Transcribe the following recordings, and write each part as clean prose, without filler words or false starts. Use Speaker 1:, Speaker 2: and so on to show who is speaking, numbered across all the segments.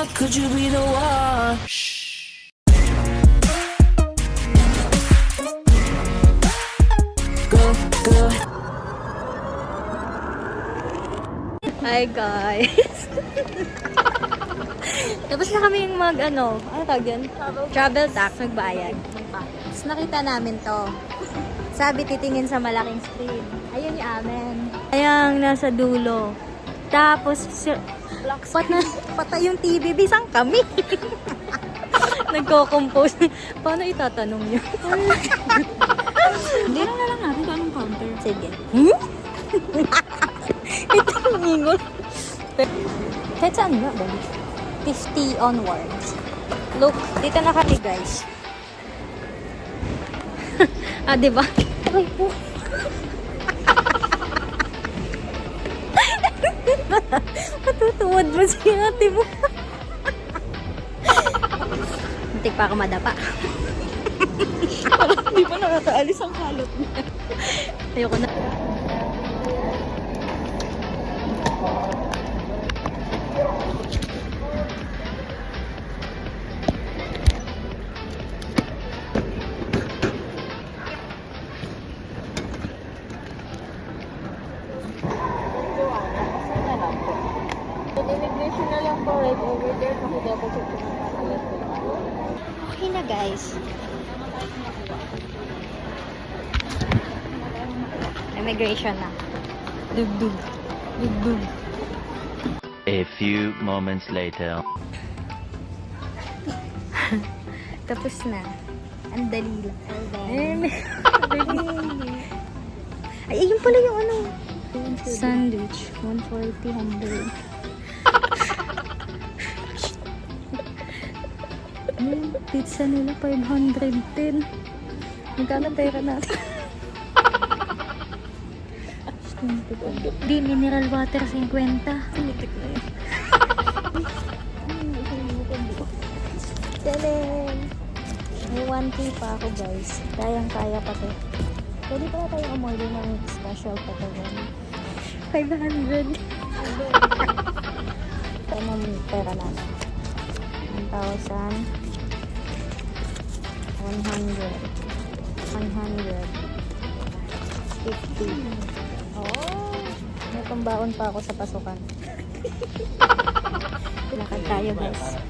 Speaker 1: up, could you be the one? Go, go.
Speaker 2: Hi guys! Tapos na kami yung ano tawag yun? Travel tax, magbayad. Tapos nakita namin to. Sabi titingin sa malaking screen. Ayun yung amin. Ayang nasa dulo. Tapos, patay yung TV. Bisang kami. Nagko-compose. Paano itatanong yun?
Speaker 3: Hindi na lang natin kung anong counter.
Speaker 2: Sige. Ito yung ingon. Kahit saan nga ba? 50 onwards. Look, dito na kami guys. Diba? Aray po. Matutuwad mo si ate mo. Muntik pa ako madapa.
Speaker 3: Hindi pa nakakaalis ang kalot niya.
Speaker 2: Ayoko na.
Speaker 3: Immigration na lang po right over there. Pakidapos sa pinakasalat ko.
Speaker 2: Okay na guys. Immigration na. Dugdug. Dugdug.
Speaker 4: A few moments later.
Speaker 2: Tapos na. Ang dali lang. Ay, ayun pala yung ano. Sandwich. 140, 100. Pizza nila 510. Magkano pera natin? Di, mineral water 50. Pinitik na yun. Taleen! May 1K pa ako guys. Kayang-kaya pa to. Pwede pa na tayong umorder ng special pa to. 500. Ito na yung pera natin. 1,000. 100, 50. Oh, may pambaon pa ako sa pasukan. Lakad tayo guys.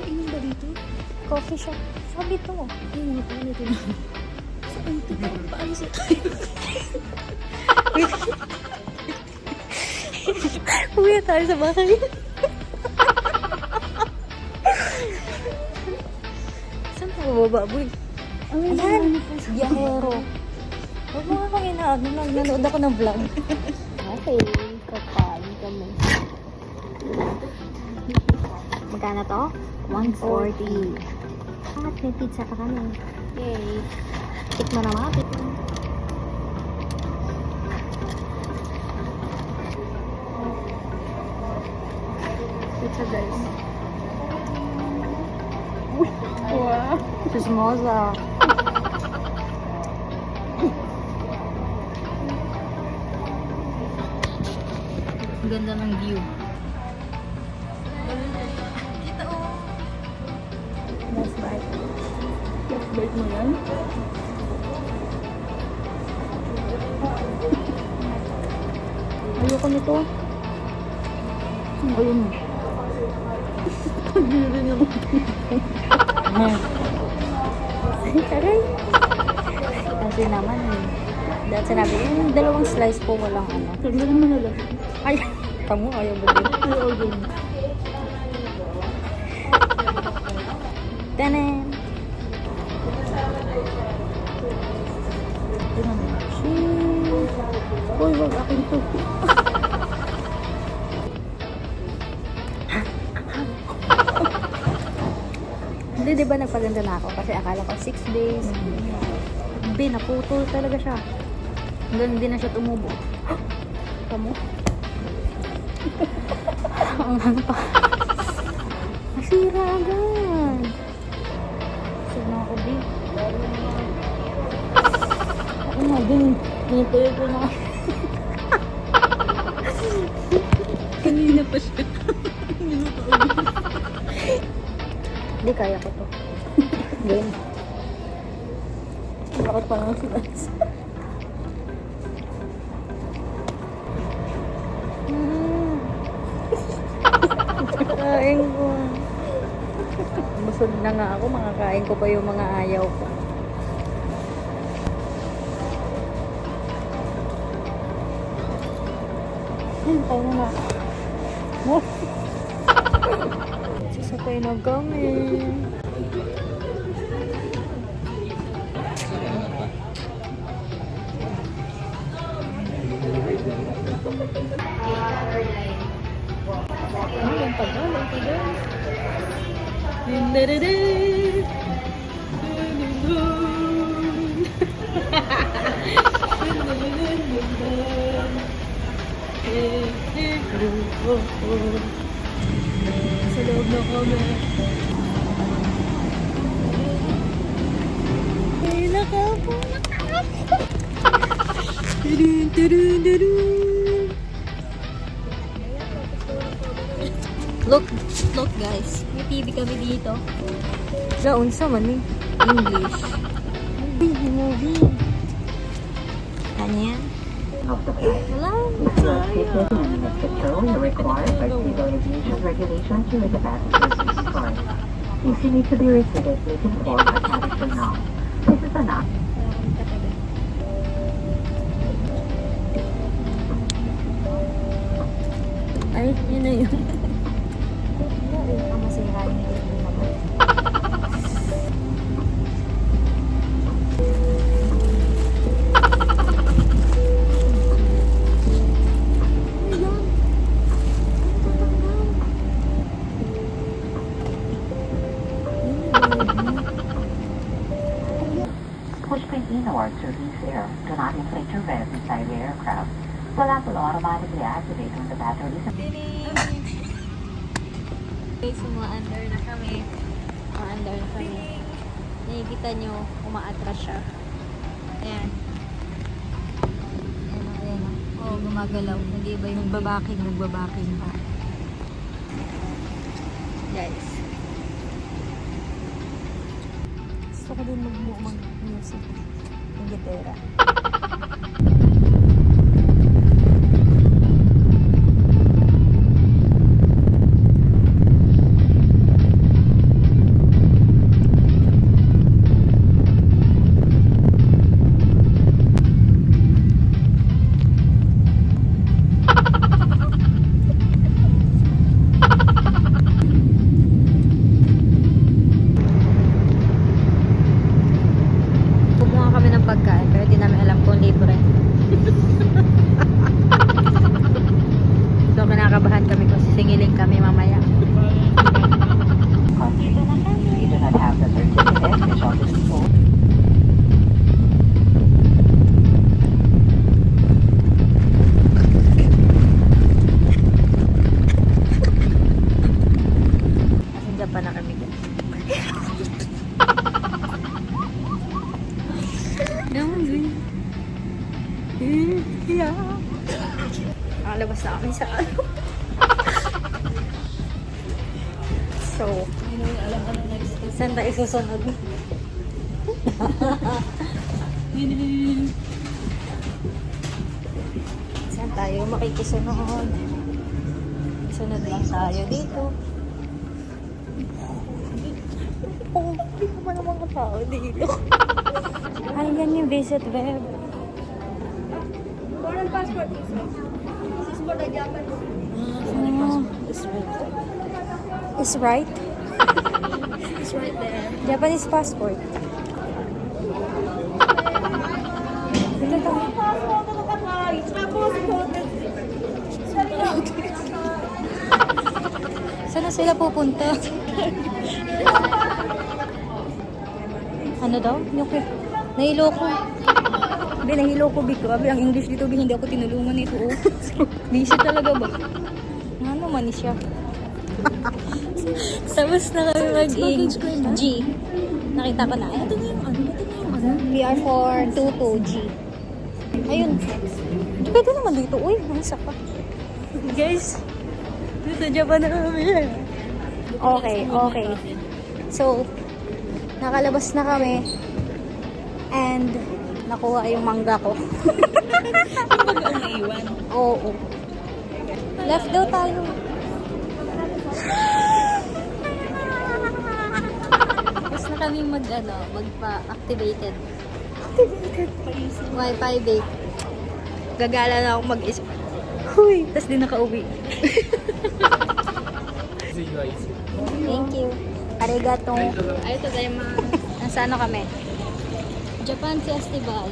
Speaker 3: Inom ba dito?
Speaker 2: Coffee shop. Sabi to.
Speaker 3: Ay, mga paano ito na. Saan ito? Paano sa tayo?
Speaker 2: Uwi tayo sa bahay. Saan tayo bababa, boy? Ayan, biyahero. Huwag mo akong inaano, nanood ako ng vlog.
Speaker 3: Okay, kapali kami.
Speaker 2: Magkano to? 140. At may pizza pa kami.
Speaker 3: Yay.
Speaker 2: Tikman na mga pizza.
Speaker 3: Pizza guys. Wow.
Speaker 2: Chismosa. Ang ganda ng view.
Speaker 3: Last bite. Last bite mo yan?
Speaker 2: Ayoko nito.
Speaker 3: Ayun mo. Hindi rin naman.
Speaker 2: Aray. Kasi naman dahil sinabi ko, yung dalawang slice po walang ano.
Speaker 3: Taglagan mo na lang.
Speaker 2: Ay, kamu ayaw ba din?
Speaker 3: Ayaw din.
Speaker 2: Tanan!
Speaker 3: Uy, wag akin to.
Speaker 2: Hindi, di ba nagpaganda na ako? Kasi akala ko 6 days. Naputol talaga siya. Hanggang hindi na siya tumubo. Kamu? Ang ano pa. Masira agad. Sige ako, di.
Speaker 3: Ako nga din. Pinipili ko na. Kanina na pa siya. Hindi mo pa ulit.
Speaker 2: Hindi, kaya ko to. Game. Bakit pa nga sila? Kain ko. Busog na nga ako. Makakain ko pa yung mga ayaw ko. Kain na nga. Sasakay na kami.
Speaker 3: Ang tagal, ang tagal. Dindadada. Sa loob na kami. Ay, nakapo. Tudun, tudun, tudun.
Speaker 2: Look guys. May TV kami dito. Gaon sa man eh. English. Movie. Ano yan? Wala.
Speaker 5: Control are required by civil aviation regulations to the passengers use card. If you need to be refitted, please inform our passenger now. This is an
Speaker 2: Ay, yun na yun. Ang masira yung TV naman.
Speaker 5: pushpin inward to release air. Do not inflate your vents inside the aircraft. The lamp will automatically activate when the battery is
Speaker 2: Guys, umaandar na kami. Umaandar na kami. Nakikita nyo, umaatras siya. Ayan. Ayan. Oo, gumagalaw. Nag-iba yung magbabaking pa. Guys. Gusto ko din mag-music. Yung gitara. Pagkain, pero di namin alam kung libre. So, kinakabahan kami kung sisingiling kami mamaya.
Speaker 5: You do not have the certificate, which shall be sold.
Speaker 2: Nandiyan pa na kami guys. Yeah. Nakalabas na kami sa ano. So, saan tayo susunod? Saan tayo makikisunod? Sunod lang tayo dito. Oh, hindi ko pa naman katao dito. Ay, yan yung visit web.
Speaker 3: Foreign passport is this is for the Japanese.
Speaker 2: Oh, is right?
Speaker 3: It's right there.
Speaker 2: Japanese passport. Ito to. Saan na sila pupunta? Ano daw? Nahiloko. Sabi, nahiloko big. Sabi, ang English dito, hindi ako tinulungan nito. Oh. Busy talaga ba? Ano man siya? Tapos na kami mag-G. Nakita ko na. Ito na yung ano? We are for 22G. Ayun. Pwede naman dito. Uy, nasa pa. Guys, Sa Japan na kami. Okay. So, nakalabas na kami. And, nakuha yung mangga ko.
Speaker 3: Kumbaga ang naiwan.
Speaker 2: Oo. Left daw tayo. Tapos na kami magpa-activated. Wi-Fi bake. Gagala na ako mag-isip. Huy! Tapos di nakauwi. Thank you. Arigato.
Speaker 3: Ay, tadayama.
Speaker 2: Nasa ano kami? Japan Festival.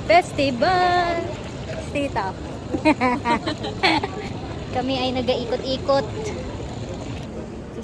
Speaker 2: Festival! Stay top. Kami ay nag-ikot-ikot.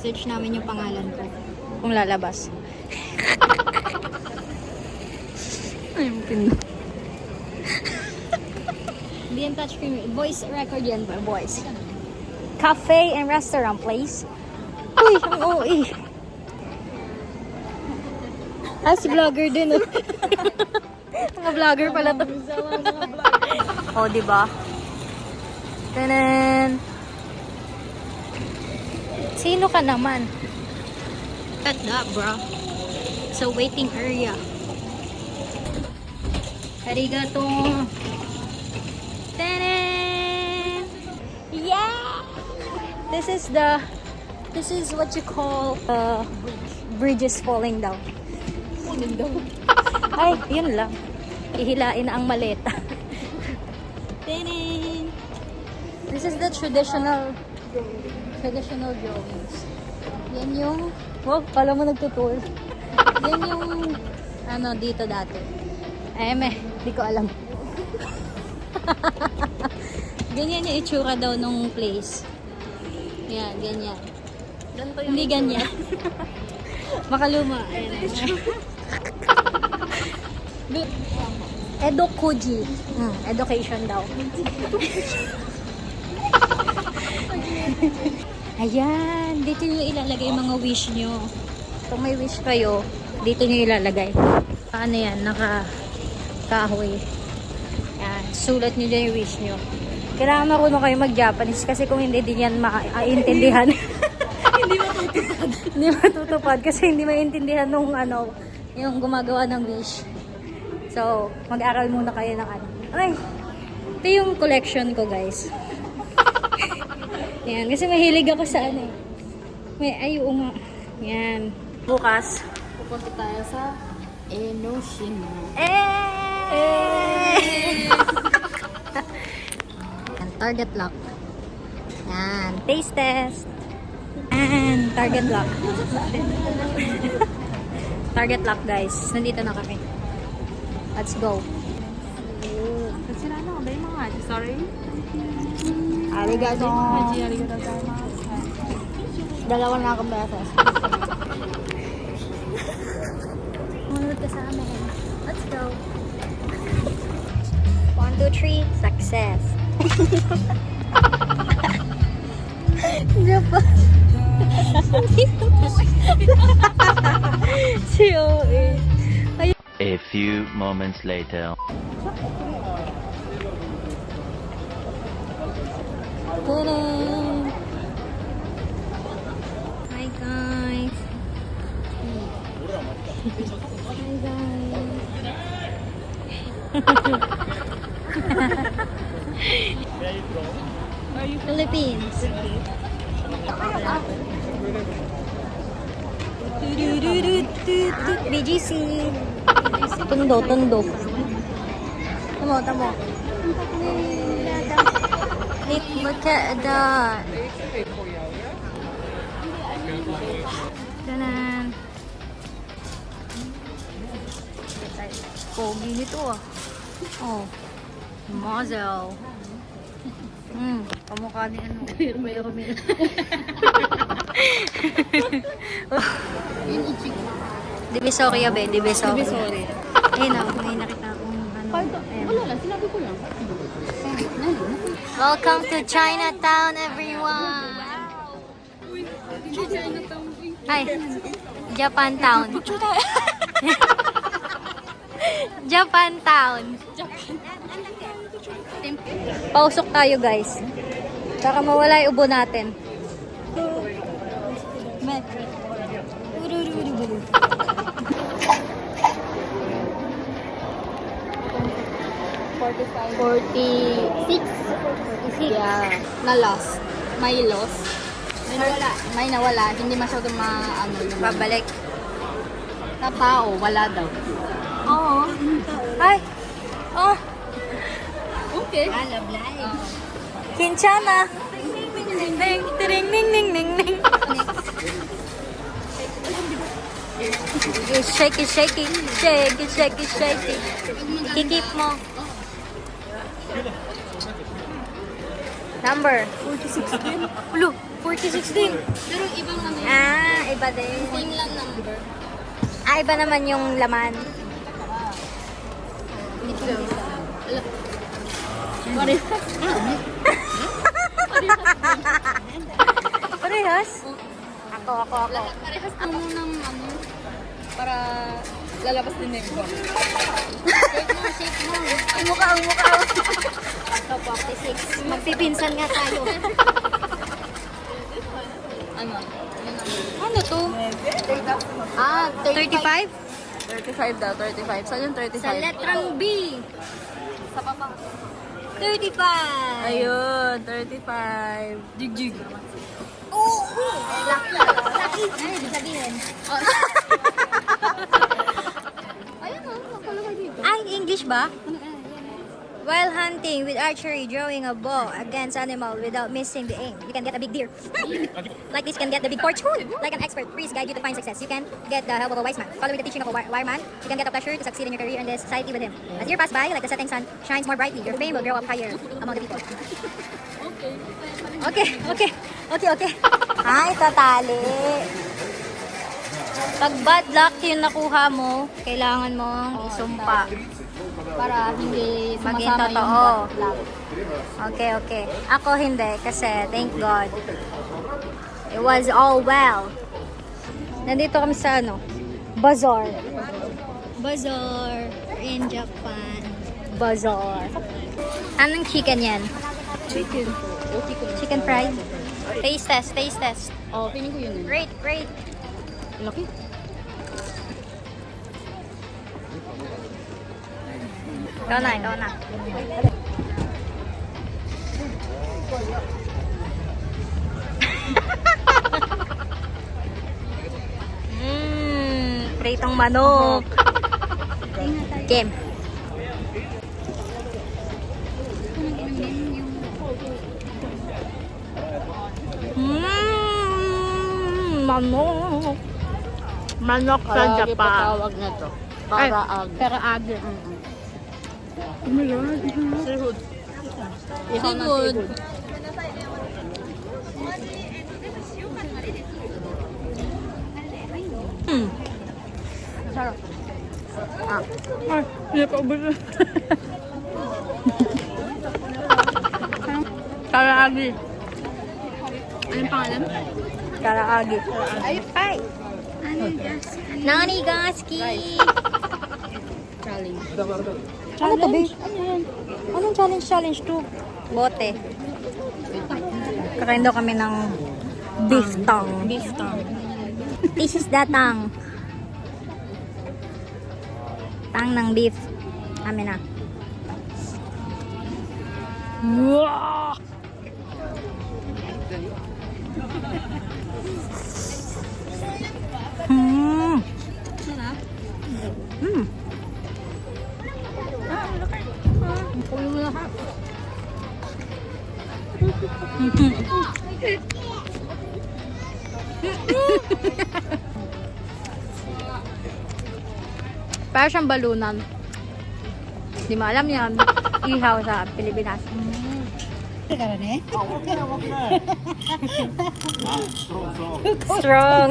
Speaker 2: Search namin yung pangalan ko. Kung lalabas. Ay, pin. Hindi yung touchscreen. Voice record yan ba? Voice. Cafe and restaurant place. Uy, ang OE. Si vlogger din. Oh. Mga vlogger pala to. Oh, diba? Tanan. Sino ka naman? Cut that, bro. So, waiting area. Arigato. Tanan. Yeah! This is what you call bridges falling down. Ay, yun lang. Ihilain na ang maleta. Tanan. This is the traditional drawings. Yan yung, wow, kala mo nagtutour. Yan yung, dito dati. Di ko alam. Ganyan yung itsura daw nung place. Yan, ganyan. Hindi ganyan. Makaluma. Edokuji. Education daw. Ayan, dito nyo ilalagay yung mga wish nyo. Kung may wish kayo, dito nyo ilalagay. Ano yan, naka-kahoy. Yan, sulat nyo dyan yung wish nyo. Kailangan marunong kayo mag-Japanese kasi kung hindi din yan maintindihan. Hindi matutupad kasi hindi maintindihan nung yung gumagawa ng wish. So, mag-aral muna kayo ng Ay, ito yung collection ko, guys. Yan, kasi mahilig ako sa nga. Yan. Bukas.
Speaker 3: Pupunta tayo sa Enoshima.
Speaker 2: Yan, target lock. Yan, taste test. Yan, target lock. Target lock, guys. Nandito na kami. Let's go.
Speaker 3: Sila na, ba yung mga sorry?
Speaker 2: Arigato. Dalawa na akong beses. Munod ka sa amin. Let's go. 1, 2, 3, success. Japan. Si OA.
Speaker 4: A few moments later.
Speaker 2: Ta-da! Hi guys. Hi guys. Philippines. BGC. Tundo. Tamo. Look at that. Tanan. Pogi nito ah. Oh. Mazel. Kamukha ni Romero. Divisoria be, Divisoria. Ayun na, may nakita akong ayan.
Speaker 3: Wala lang, sinabi ko lang.
Speaker 2: Welcome to Chinatown, everyone! Hi, Japan Town. Japan Town. Pausok tayo, guys. Baka mawala yung ubo natin. Met.
Speaker 3: 46. Yeah. Na-lost. May loss. May nawala. May nawala. Hindi masyado yung
Speaker 2: Babalik.
Speaker 3: na tao. Wala daw.
Speaker 2: Oo. Ay! Oh!
Speaker 3: Okay.
Speaker 2: Kinchana! Ding, ding, ding, ding, ding, ding, ding. Shake it, shake it. Shake it, shake it, shake it. Kikip mo. Number? 46 din. Ulo, 46 din.
Speaker 3: Pero ibang
Speaker 2: Iba din.
Speaker 3: Same lang number.
Speaker 2: Iba naman yung laman. Parehas? Ako.
Speaker 3: Parehas ng para lalabas din yung bag. Shake mo.
Speaker 2: Ang mukha.
Speaker 3: Ito, 46.
Speaker 2: Magpipinsan nga tayo.
Speaker 3: Ano?
Speaker 2: Ano to? 35?
Speaker 3: 35 daw, 35. Saan yung 35?
Speaker 2: Sa letrang B.
Speaker 3: Sa baba.
Speaker 2: 35.
Speaker 3: Ayun, 35. Jig.
Speaker 2: Lucky. Ano ibig sabihin?
Speaker 3: Ayun o, nakalagay dito.
Speaker 2: Ay, English ba? While hunting with archery, drawing a bow against animal without missing the aim, you can get a big deer. Like this, you can get the big fortune. Like an expert priest guide you to find success. You can get the help of a wise man. Following the teaching of a wireman, you can get a pleasure to succeed in your career and the society with him. As year pass by, like the setting sun shines more brightly, your fame will grow up higher among the people. Okay. Ay, tatali. Pag bad luck yung nakuha mo, kailangan mong isumpa.
Speaker 3: Para hindi
Speaker 2: Maging
Speaker 3: sumasama yung
Speaker 2: totoo.
Speaker 3: bad luck.
Speaker 2: Okay. Ako hindi kasi thank God. It was all well. Nandito kami sa Bazaar. Bazaar in Japan. Bazaar. Anong chicken yan?
Speaker 3: Chicken.
Speaker 2: Chicken fried? Taste test.
Speaker 3: Oh, piling ko yun eh.
Speaker 2: Great.
Speaker 3: Laki.
Speaker 2: Ikaw na. Pritong manok. Kim. Manok. Manok sa Japan.
Speaker 3: Tawag na to. Paraag.
Speaker 2: Paraag.
Speaker 3: Seafood.
Speaker 2: Seafood.
Speaker 3: Sarap.
Speaker 2: Ay, hindi pa ubos. Karaagi.
Speaker 3: Anong pangalan?
Speaker 2: Karaagi. Ay! Nanigaski!
Speaker 3: Challenge.
Speaker 2: Ano to, babe? Anong challenge to? Bote. Kakain daw kami ng beef tongue. This is the tongue. Tang ng beef. Amin na. Wow!
Speaker 3: Sarap. Pulo mo lahat.
Speaker 2: Para siyang balunan. Di mo alam yan. Ihaw sa Pilipinas. Strong.